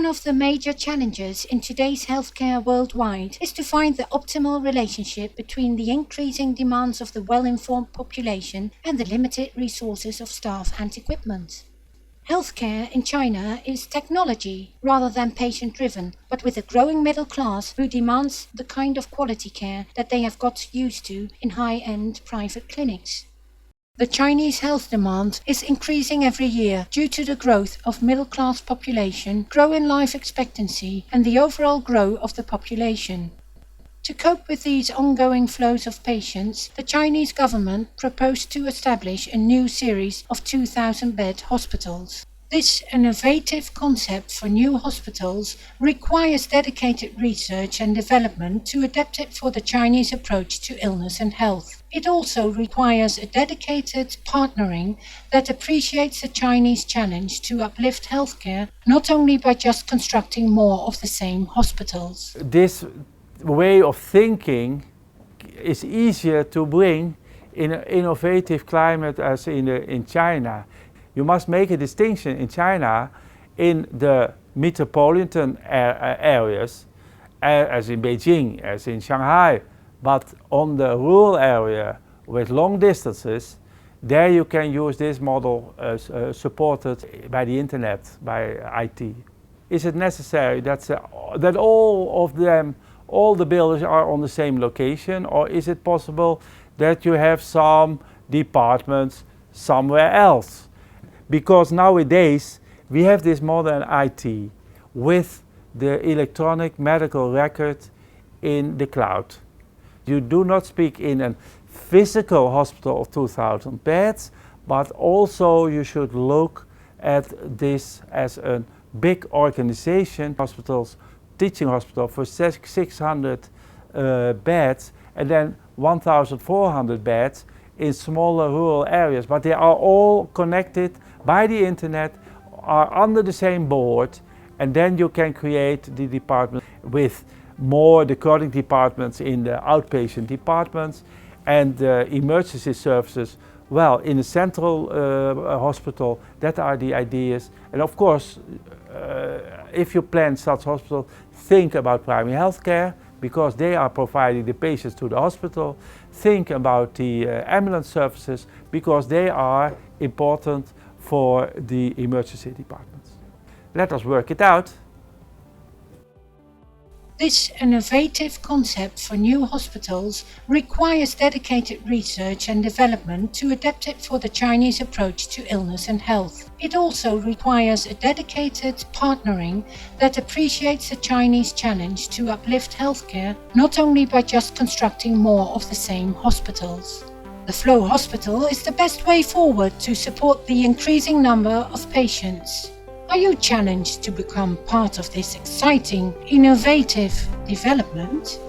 One of the major challenges in today's healthcare worldwide is to find the optimal relationship between the increasing demands of the well-informed population and the limited resources of staff and equipment. Healthcare in China is technology rather than patient-driven, but with a growing middle class who demands the kind of quality care that they have got used to in high-end private clinics. The Chinese health demand is increasing every year due to the growth of middle-class population, growing life expectancy, and the overall growth of the population. To cope with these ongoing flows of patients, the Chinese government proposed to establish a new series of 2,000-bed hospitals. This innovative concept for new hospitals requires dedicated research and development to adapt it for the Chinese approach to illness and health. It also requires a dedicated partnering that appreciates the Chinese challenge to uplift healthcare, not only by just constructing more of the same hospitals. This way of thinking is easier to bring in an innovative climate as in China. You must make a distinction in China in the metropolitan areas, as in Beijing, as in Shanghai, but on the rural area with long distances, there you can use this model supported by the internet, by IT. Is it necessary that all of them, all the buildings are on the same location, or is it possible that you have some departments somewhere else? Because nowadays we have this modern IT with the electronic medical record in the cloud. You do not speak in a physical hospital of 2,000 beds, but also you should look at this as a big organization, hospitals, teaching hospital for 600 beds, and then 1,400 beds in smaller rural areas, but they are all connected by the internet, are under the same board, and then you can create the department with more the chronic departments in the outpatient departments and the emergency services, well, in a central hospital. That are the ideas. And of course, if you plan such hospital, think about primary health care, because they are providing the patients to the hospital. Think about the ambulance services, because they are important for the emergency departments. Let us work it out. This innovative concept for new hospitals requires dedicated research and development to adapt it for the Chinese approach to illness and health. It also requires a dedicated partnering that appreciates the Chinese challenge to uplift healthcare, not only by just constructing more of the same hospitals. The Flow Hospital is the best way forward to support the increasing number of patients. Are you challenged to become part of this exciting, innovative development?